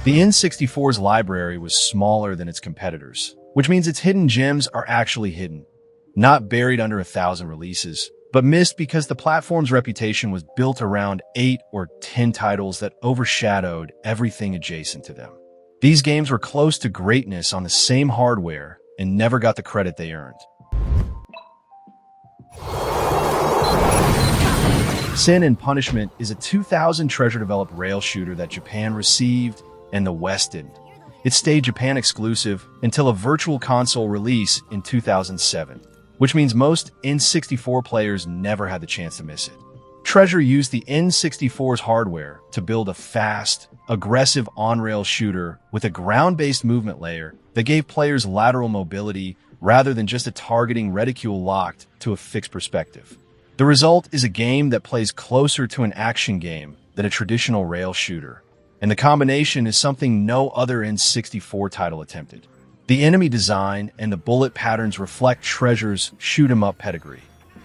The N64's library was smaller than its competitors, which means its hidden gems are actually hidden, not buried under 1,000 releases, but missed because the platform's reputation was built around 8 or 10 titles that overshadowed everything adjacent to them. These games were close to greatness on the same hardware and never got the credit they earned. Sin and Punishment is a 2000 treasure-developed rail shooter that Japan received and the West didn't. It stayed Japan exclusive until a virtual console release in 2007, which means most N64 players never had the chance to miss it. Treasure used the N64's hardware to build a fast, aggressive on-rail shooter with a ground-based movement layer that gave players lateral mobility rather than just a targeting reticule locked to a fixed perspective. The result is a game that plays closer to an action game than a traditional rail shooter, and the combination is something no other N64 title attempted. The enemy design and the bullet patterns reflect Treasure's shoot-'em-up pedigree,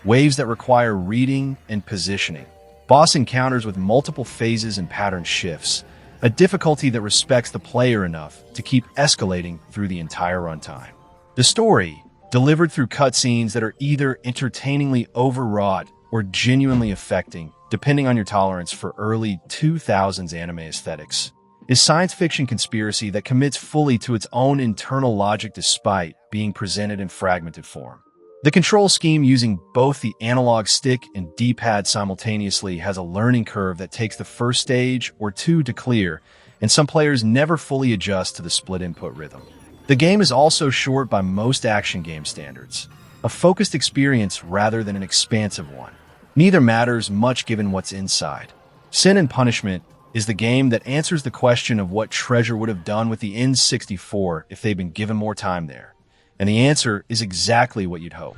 waves that require reading and positioning, boss encounters with multiple phases and pattern shifts, a difficulty that respects the player enough to keep escalating through the entire runtime. The story, delivered through cutscenes that are either entertainingly overwrought or genuinely affecting, depending on your tolerance for early 2000s anime aesthetics, is science fiction conspiracy that commits fully to its own internal logic despite being presented in fragmented form. The control scheme using both the analog stick and D-pad simultaneously has a learning curve that takes the first stage or two to clear, and some players never fully adjust to the split input rhythm. The game is also short by most action game standards, a focused experience rather than an expansive one. Neither matters much given what's inside. Sin and Punishment is the game that answers the question of what Treasure would have done with the N64 if they'd been given more time there. And the answer is exactly what you'd hope.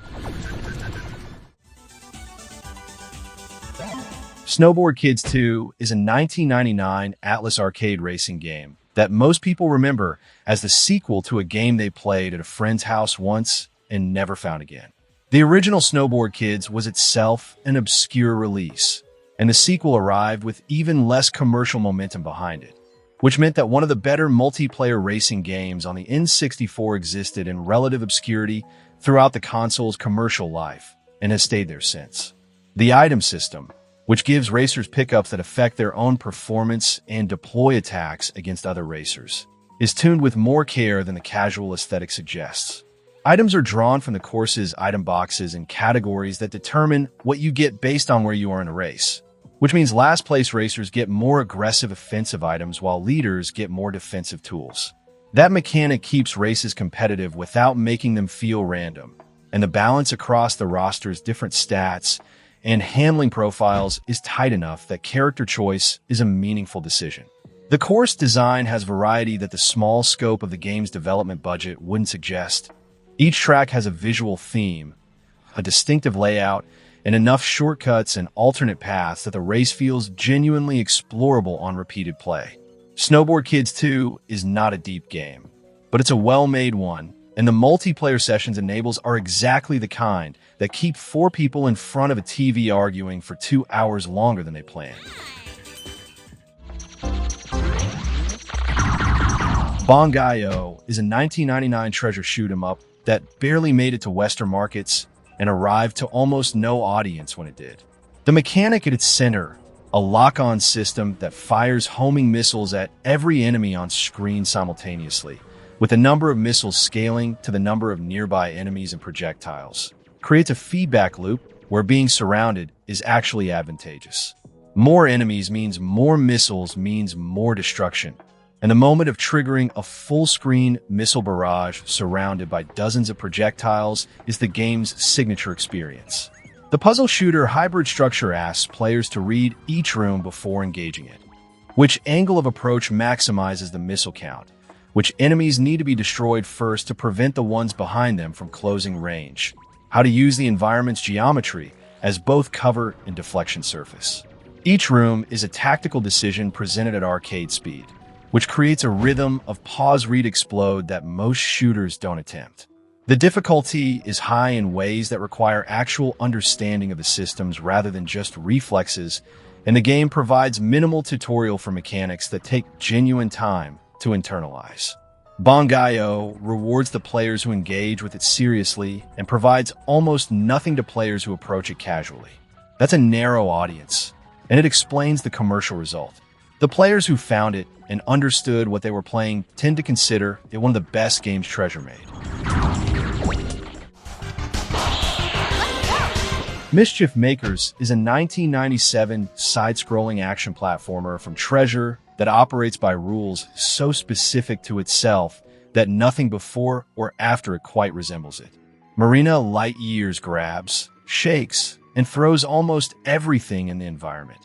Snowboard Kids 2 is a 1999 Atlas arcade racing game that most people remember as the sequel to a game they played at a friend's house once and never found again. The original Snowboard Kids was itself an obscure release, and the sequel arrived with even less commercial momentum behind it, which meant that one of the better multiplayer racing games on the N64 existed in relative obscurity throughout the console's commercial life and has stayed there since. The item system, which gives racers pickups that affect their own performance and deploy attacks against other racers, is tuned with more care than the casual aesthetic suggests. Items are drawn from the course's item boxes and categories that determine what you get based on where you are in a race, which means last-place racers get more aggressive offensive items while leaders get more defensive tools. That mechanic keeps races competitive without making them feel random, and the balance across the roster's different stats and handling profiles is tight enough that character choice is a meaningful decision. The course design has variety that the small scope of the game's development budget wouldn't suggest. Each track has a visual theme, a distinctive layout, and enough shortcuts and alternate paths that the race feels genuinely explorable on repeated play. Snowboard Kids 2 is not a deep game, but it's a well-made one, and the multiplayer sessions enables are exactly the kind that keep 4 people in front of a TV arguing for 2 hours longer than they planned. Banjo-Kazooie is a 1999 treasure shoot-'em-up that barely made it to Western markets and arrived to almost no audience when it did. The mechanic at its center, a lock-on system that fires homing missiles at every enemy on screen simultaneously, with the number of missiles scaling to the number of nearby enemies and projectiles, creates a feedback loop where being surrounded is actually advantageous. More enemies means more missiles means more destruction, and the moment of triggering a full-screen missile barrage surrounded by dozens of projectiles is the game's signature experience. The puzzle shooter hybrid structure asks players to read each room before engaging it. Which angle of approach maximizes the missile count? Which enemies need to be destroyed first to prevent the ones behind them from closing range? How to use the environment's geometry as both cover and deflection surface. Each room is a tactical decision presented at arcade speed, which creates a rhythm of pause, read, explode that most shooters don't attempt. The difficulty is high in ways that require actual understanding of the systems rather than just reflexes, and the game provides minimal tutorial for mechanics that take genuine time to internalize. Banjo rewards the players who engage with it seriously and provides almost nothing to players who approach it casually. That's a narrow audience, and it explains the commercial result. The players who found it and understood what they were playing tend to consider it one of the best games Treasure made. Mischief Makers is a 1997 side-scrolling action platformer from Treasure that operates by rules so specific to itself that nothing before or after it quite resembles it. Marina light years grabs, shakes, and throws almost everything in the environment.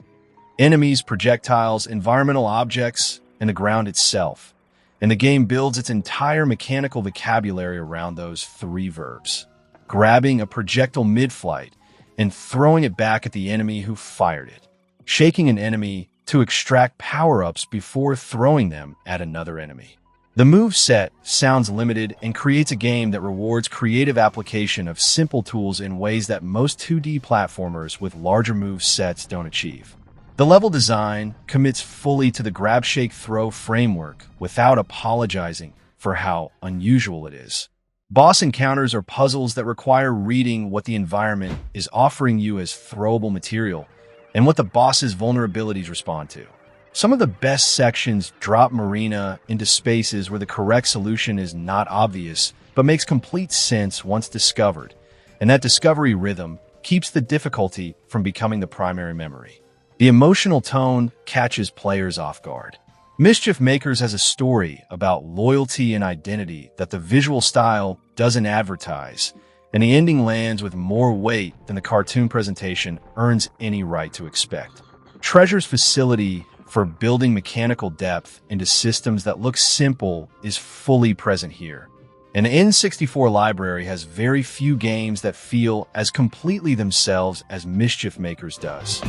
Enemies, projectiles, environmental objects, and the ground itself. And the game builds its entire mechanical vocabulary around those three verbs. Grabbing a projectile mid-flight and throwing it back at the enemy who fired it. Shaking an enemy to extract power-ups before throwing them at another enemy. The move set sounds limited and creates a game that rewards creative application of simple tools in ways that most 2D platformers with larger move sets don't achieve. The level design commits fully to the grab-shake-throw framework without apologizing for how unusual it is. Boss encounters are puzzles that require reading what the environment is offering you as throwable material and what the boss's vulnerabilities respond to. Some of the best sections drop Marina into spaces where the correct solution is not obvious, but makes complete sense once discovered, and that discovery rhythm keeps the difficulty from becoming the primary memory. The emotional tone catches players off guard. Mischief Makers has a story about loyalty and identity that the visual style doesn't advertise, and the ending lands with more weight than the cartoon presentation earns any right to expect. Treasure's facility for building mechanical depth into systems that look simple is fully present here. And the N64 library has very few games that feel as completely themselves as Mischief Makers does.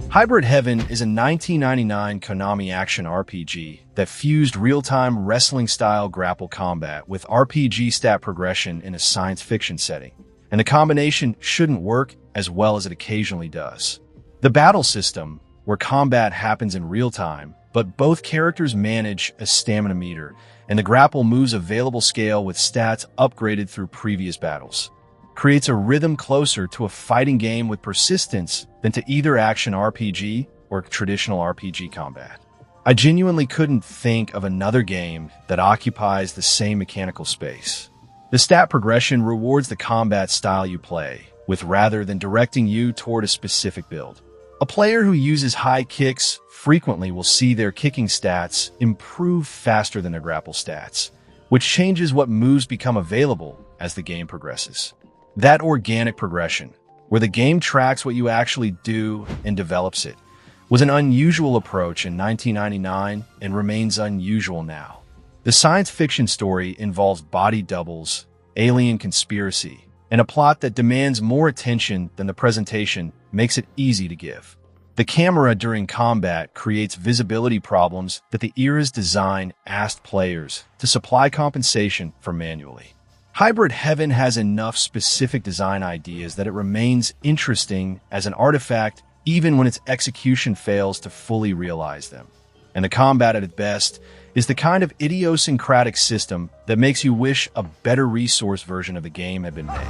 Hybrid Heaven is a 1999 Konami action RPG that fused real-time wrestling-style grapple combat with RPG stat progression in a science fiction setting, and the combination shouldn't work as well as it occasionally does. The battle system, where combat happens in real time, but both characters manage a stamina meter, and the grapple moves available scale with stats upgraded through previous battles, creates a rhythm closer to a fighting game with persistence than to either action RPG or traditional RPG combat. I genuinely couldn't think of another game that occupies the same mechanical space. The stat progression rewards the combat style you play with rather than directing you toward a specific build. A player who uses high kicks frequently will see their kicking stats improve faster than their grapple stats, which changes what moves become available as the game progresses. That organic progression, where the game tracks what you actually do and develops it, was an unusual approach in 1999 and remains unusual now. The science fiction story involves body doubles, alien conspiracy, and a plot that demands more attention than the presentation makes it easy to give. The camera during combat creates visibility problems that the era's design asked players to supply compensation for manually. Hybrid Heaven has enough specific design ideas that it remains interesting as an artifact even when its execution fails to fully realize them. And the combat at its best is the kind of idiosyncratic system that makes you wish a better resource version of the game had been made.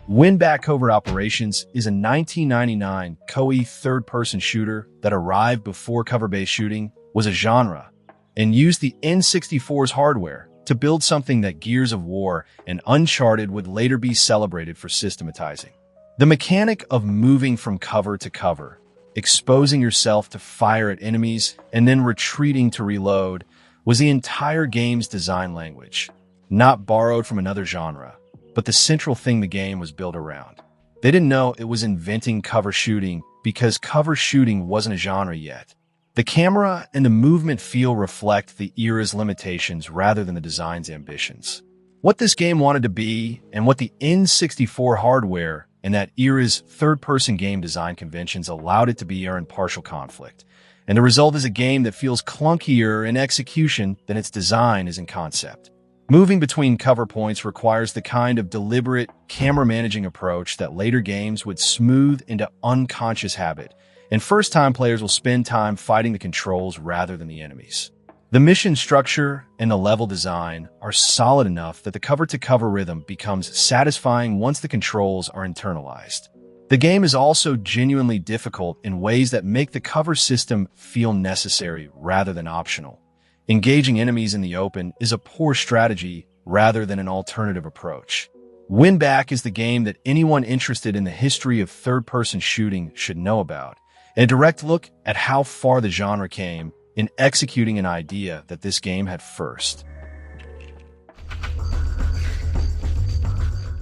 Win Back Covert Operations is a 1999 Koei third-person shooter that arrived before cover-based shooting was a genre, and used the N64's hardware to build something that Gears of War and Uncharted would later be celebrated for systematizing. The mechanic of moving from cover to cover, exposing yourself to fire at enemies, and then retreating to reload was the entire game's design language, not borrowed from another genre, but the central thing the game was built around. They didn't know it was inventing cover shooting because cover shooting wasn't a genre yet. The camera and the movement feel reflect the era's limitations rather than the design's ambitions. What this game wanted to be and what the N64 hardware and that era's third-person game design conventions allowed it to be are in partial conflict. And the result is a game that feels clunkier in execution than its design is in concept. Moving between cover points requires the kind of deliberate, camera-managing approach that later games would smooth into unconscious habit, and first-time players will spend time fighting the controls rather than the enemies. The mission structure and the level design are solid enough that the cover-to-cover rhythm becomes satisfying once the controls are internalized. The game is also genuinely difficult in ways that make the cover system feel necessary rather than optional. Engaging enemies in the open is a poor strategy rather than an alternative approach. Winback is the game that anyone interested in the history of third-person shooting should know about, and a direct look at how far the genre came in executing an idea that this game had first.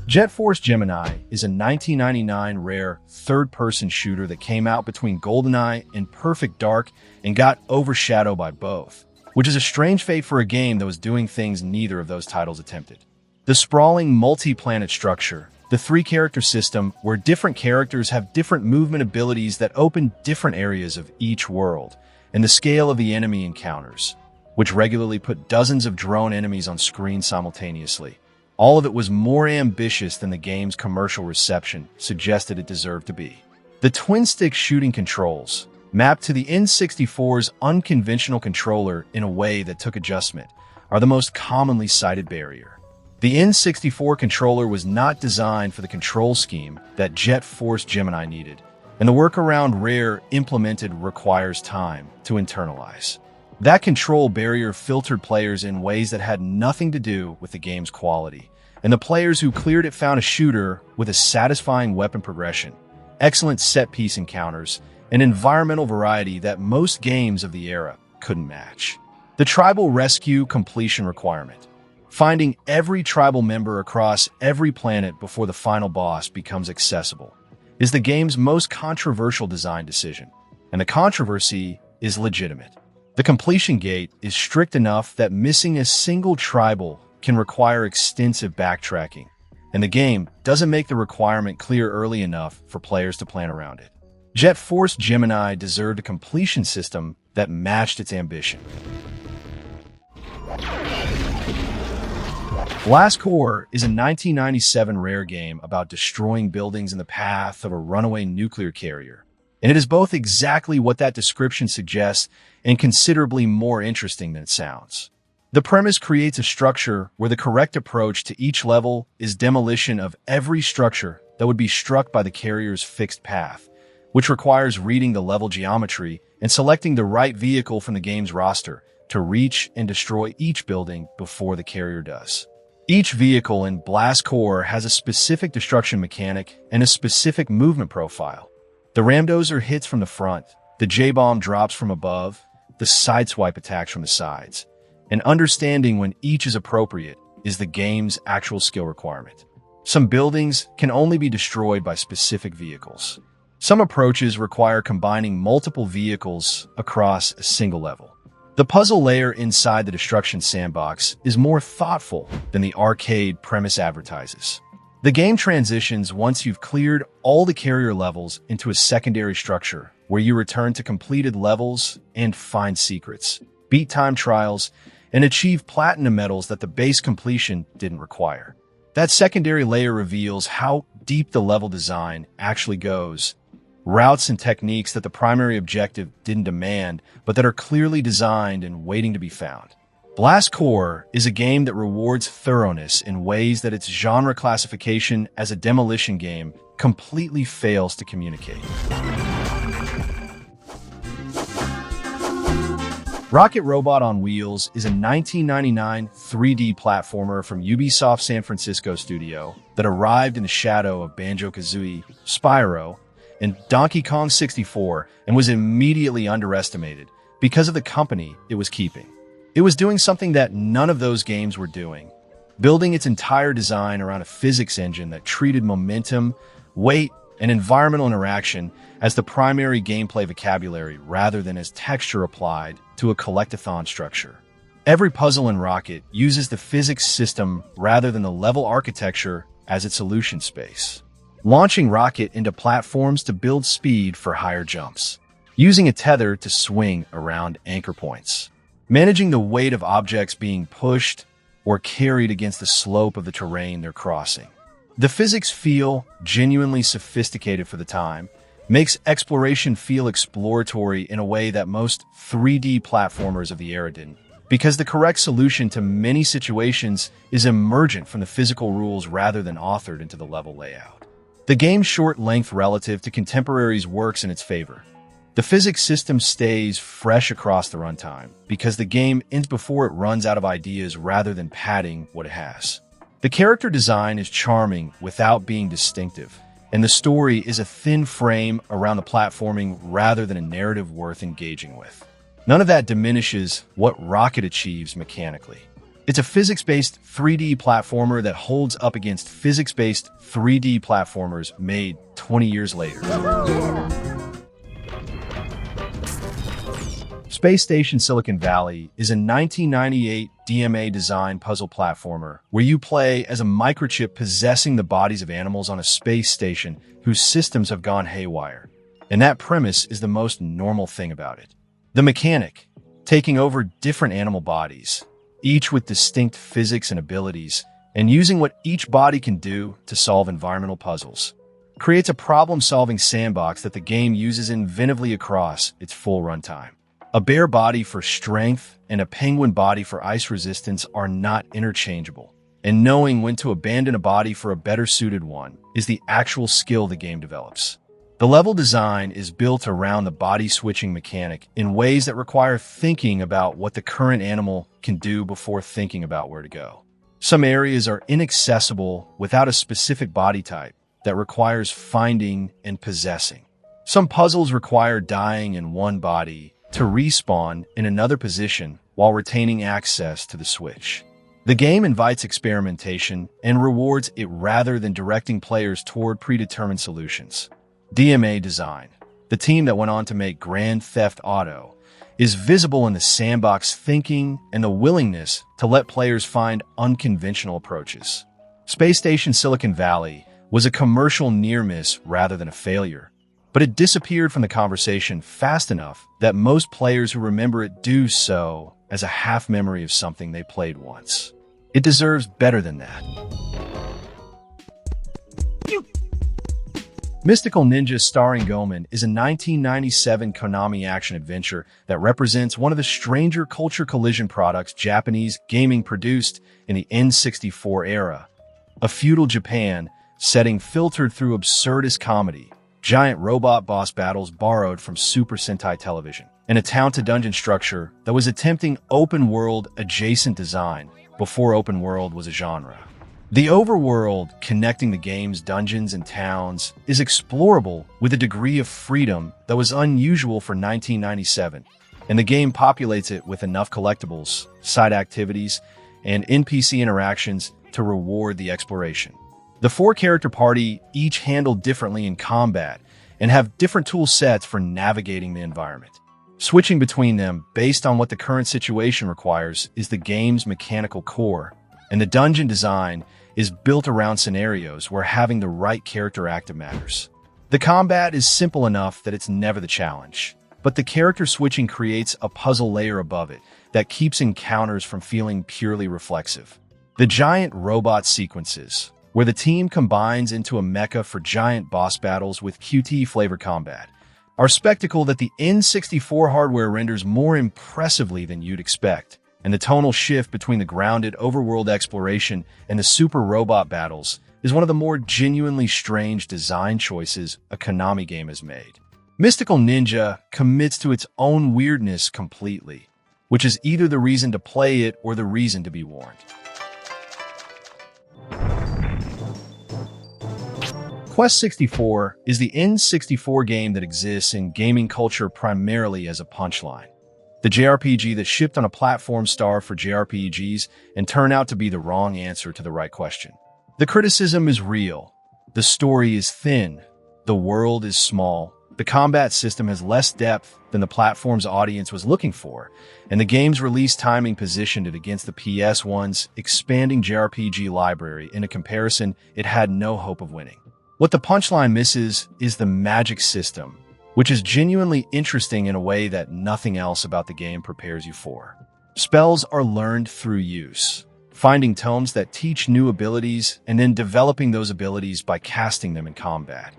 Jet Force Gemini is a 1999 rare third-person shooter that came out between GoldenEye and Perfect Dark and got overshadowed by both, which is a strange fate for a game that was doing things neither of those titles attempted. The sprawling multi-planet structure, the three-character system where different characters have different movement abilities that open different areas of each world, and the scale of the enemy encounters, which regularly put dozens of drone enemies on screen simultaneously. All of it was more ambitious than the game's commercial reception suggested it deserved to be. The twin-stick shooting controls, mapped to the N64's unconventional controller in a way that took adjustment, are the most commonly cited barrier. The N64 controller was not designed for the control scheme that Jet Force Gemini needed, and the workaround Rare implemented requires time to internalize. That control barrier filtered players in ways that had nothing to do with the game's quality, and the players who cleared it found a shooter with a satisfying weapon progression, excellent set-piece encounters, and environmental variety that most games of the era couldn't match. The tribal rescue completion requirement. Finding every tribal member across every planet before the final boss becomes accessible is the game's most controversial design decision, and the controversy is legitimate. The completion gate is strict enough that missing a single tribal can require extensive backtracking, and the game doesn't make the requirement clear early enough for players to plan around it. Jet Force Gemini deserved a completion system that matched its ambition. Blast Corps is a 1997 Rare game about destroying buildings in the path of a runaway nuclear carrier, and it is both exactly what that description suggests and considerably more interesting than it sounds. The premise creates a structure where the correct approach to each level is demolition of every structure that would be struck by the carrier's fixed path, which requires reading the level geometry and selecting the right vehicle from the game's roster to reach and destroy each building before the carrier does. Each vehicle in Blast Corps has a specific destruction mechanic and a specific movement profile. The Ramdozer hits from the front, the J-Bomb drops from above, the Sideswipe attacks from the sides, and understanding when each is appropriate is the game's actual skill requirement. Some buildings can only be destroyed by specific vehicles. Some approaches require combining multiple vehicles across a single level. The puzzle layer inside the destruction sandbox is more thoughtful than the arcade premise advertises. The game transitions once you've cleared all the carrier levels into a secondary structure where you return to completed levels and find secrets, beat time trials, and achieve platinum medals that the base completion didn't require. That secondary layer reveals how deep the level design actually goes, routes and techniques that the primary objective didn't demand, but that are clearly designed and waiting to be found. Blast Corps is a game that rewards thoroughness in ways that its genre classification as a demolition game completely fails to communicate. Rocket Robot on Wheels is a 1999 3D platformer from Ubisoft San Francisco studio that arrived in the shadow of Banjo-Kazooie, Spyro, and Donkey Kong 64 and was immediately underestimated because of the company it was keeping. It was doing something that none of those games were doing, building its entire design around a physics engine that treated momentum, weight, and environmental interaction as the primary gameplay vocabulary rather than as texture applied to a collectathon structure. Every puzzle in Rocket uses the physics system rather than the level architecture as its solution space, launching Rocket into platforms to build speed for higher jumps, using a tether to swing around anchor points, managing the weight of objects being pushed, or carried against the slope of the terrain they're crossing. The physics feel genuinely sophisticated for the time, makes exploration feel exploratory in a way that most 3D platformers of the era didn't, because the correct solution to many situations is emergent from the physical rules rather than authored into the level layout. The game's short length relative to contemporaries works in its favor. The physics system stays fresh across the runtime because the game ends before it runs out of ideas rather than padding what it has. The character design is charming without being distinctive, and the story is a thin frame around the platforming rather than a narrative worth engaging with. None of that diminishes what Rocket achieves mechanically. It's a physics-based 3D platformer that holds up against physics-based 3D platformers made 20 years later. Space Station Silicon Valley is a 1998 DMA-designed puzzle platformer where you play as a microchip possessing the bodies of animals on a space station whose systems have gone haywire. And that premise is the most normal thing about it. The mechanic, taking over different animal bodies, each with distinct physics and abilities, and using what each body can do to solve environmental puzzles, creates a problem-solving sandbox that the game uses inventively across its full runtime. A bear body for strength and a penguin body for ice resistance are not interchangeable, and knowing when to abandon a body for a better-suited one is the actual skill the game develops. The level design is built around the body-switching mechanic in ways that require thinking about what the current animal can do before thinking about where to go. Some areas are inaccessible without a specific body type that requires finding and possessing. Some puzzles require dying in one body to respawn in another position while retaining access to the switch. The game invites experimentation and rewards it rather than directing players toward predetermined solutions. DMA Design, the team that went on to make Grand Theft Auto, is visible in the sandbox thinking and the willingness to let players find unconventional approaches. Space Station Silicon Valley was a commercial near-miss rather than a failure, but it disappeared from the conversation fast enough that most players who remember it do so as a half-memory of something they played once. It deserves better than that. Mystical Ninja starring Goemon is a 1997 Konami action-adventure that represents one of the stranger culture collision products Japanese gaming produced in the N64 era. A feudal Japan setting filtered through absurdist comedy, giant robot boss battles borrowed from Super Sentai television, and a town-to-dungeon structure that was attempting open-world adjacent design before open world was a genre. The overworld connecting the game's dungeons and towns is explorable with a degree of freedom that was unusual for 1997, and the game populates it with enough collectibles, side activities, and NPC interactions to reward the exploration. The four-character party each handle differently in combat and have different tool sets for navigating the environment. Switching between them based on what the current situation requires is the game's mechanical core, and the dungeon design is built around scenarios where having the right character active matters. The combat is simple enough that it's never the challenge, but the character switching creates a puzzle layer above it that keeps encounters from feeling purely reflexive. The giant robot sequences, where the team combines into a mecha for giant boss battles with QT flavor combat, are a spectacle that the N64 hardware renders more impressively than you'd expect, and the tonal shift between the grounded overworld exploration and the super robot battles is one of the more genuinely strange design choices a Konami game has made. Mystical Ninja commits to its own weirdness completely, which is either the reason to play it or the reason to be warned. Quest 64 is the N64 game that exists in gaming culture primarily as a punchline. The JRPG that shipped on a platform star for JRPGs and turned out to be the wrong answer to the right question. The criticism is real. The story is thin. The world is small. The combat system has less depth than the platform's audience was looking for, and the game's release timing positioned it against the PS1's expanding JRPG library in a comparison it had no hope of winning. What the punchline misses is the magic system, which is genuinely interesting in a way that nothing else about the game prepares you for. Spells are learned through use. finding tomes that teach new abilities and then developing those abilities by casting them in combat.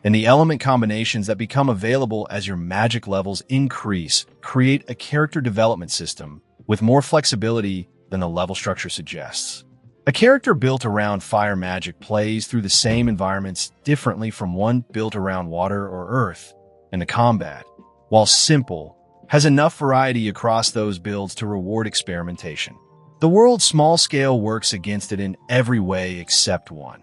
And the element combinations that become available as your magic levels increase create a character development system with more flexibility than the level structure suggests. A character built around fire magic plays through the same environments differently from one built around water or earth, and the combat, while simple, has enough variety across those builds to reward experimentation. The world's small scale works against it in every way except one.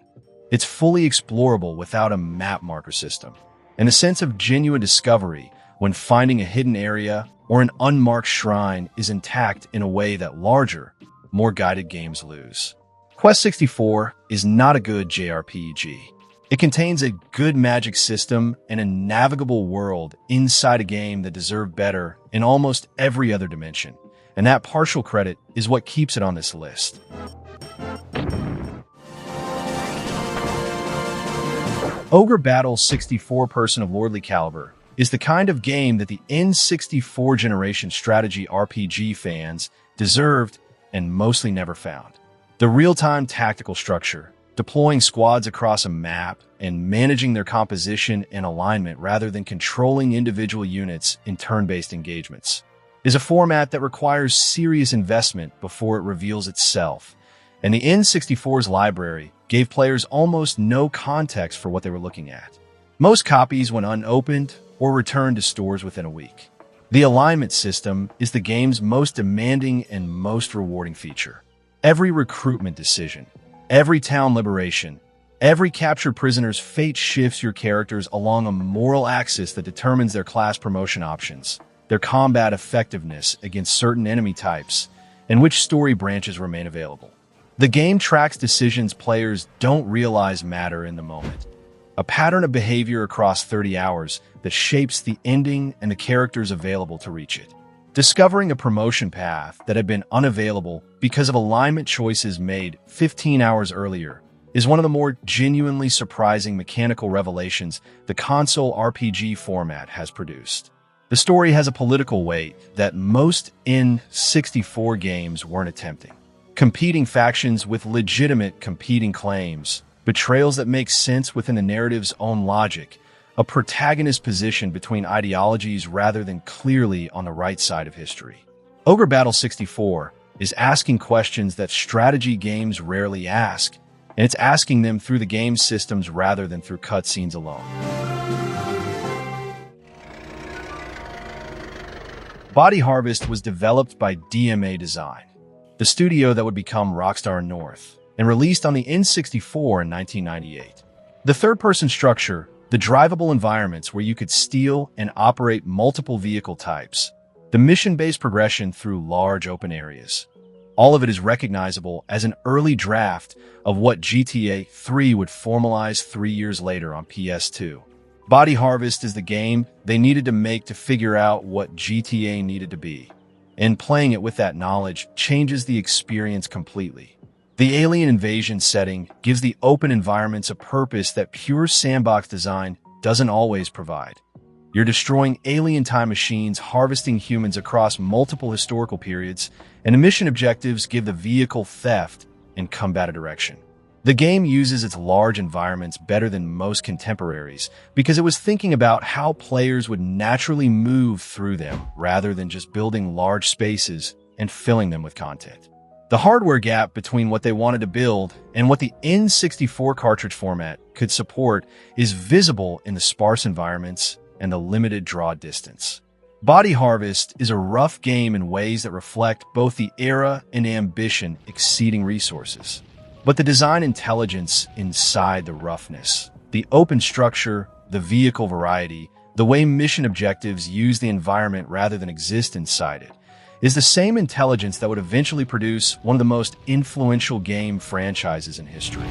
It's fully explorable without a map marker system, and a sense of genuine discovery when finding a hidden area or an unmarked shrine is intact in a way that larger, more guided games lose. Quest 64 is not a good JRPG. It contains a good magic system and a navigable world inside a game that deserved better in almost every other dimension, and that partial credit is what keeps it on this list. Ogre Battle 64 Person of Lordly Caliber is the kind of game that the N64 generation strategy RPG fans deserved and mostly never found. The real-time tactical structure, deploying squads across a map and managing their composition and alignment rather than controlling individual units in turn-based engagements, is a format that requires serious investment before it reveals itself, and the N64's library gave players almost no context for what they were looking at. Most copies went unopened or returned to stores within a week. The alignment system is the game's most demanding and most rewarding feature. Every recruitment decision, every town liberation, every captured prisoner's fate shifts your characters along a moral axis that determines their class promotion options, their combat effectiveness against certain enemy types, and which story branches remain available. The game tracks decisions players don't realize matter in the moment, a pattern of behavior across 30 hours that shapes the ending and the characters available to reach it. Discovering a promotion path that had been unavailable because of alignment choices made 15 hours earlier is one of the more genuinely surprising mechanical revelations the console RPG format has produced. The story has a political weight that most N64 games weren't attempting. Competing factions with legitimate competing claims, betrayals that make sense within the narrative's own logic, a protagonist position between ideologies rather than clearly on the right side of history. Ogre Battle 64 is asking questions that strategy games rarely ask, and it's asking them through the game's systems rather than through cutscenes alone. Body Harvest was developed by DMA Design, the studio that would become Rockstar North, and released on the N64 in 1998. The third-person structure, the drivable environments where you could steal and operate multiple vehicle types, the mission-based progression through large open areas. All of it is recognizable as an early draft of what GTA 3 would formalize 3 years later on PS2. Body Harvest is the game they needed to make to figure out what GTA needed to be, and playing it with that knowledge changes the experience completely. The alien invasion setting gives the open environments a purpose that pure sandbox design doesn't always provide. You're destroying alien time machines, harvesting humans across multiple historical periods, and the mission objectives give the vehicle theft and combat direction. The game uses its large environments better than most contemporaries because it was thinking about how players would naturally move through them rather than just building large spaces and filling them with content. The hardware gap between what they wanted to build and what the N64 cartridge format could support is visible in the sparse environments and the limited draw distance. Body Harvest is a rough game in ways that reflect both the era and ambition exceeding resources. But the design intelligence inside the roughness, the open structure, the vehicle variety, the way mission objectives use the environment rather than exist inside it, is the same intelligence that would eventually produce one of the most influential game franchises in history.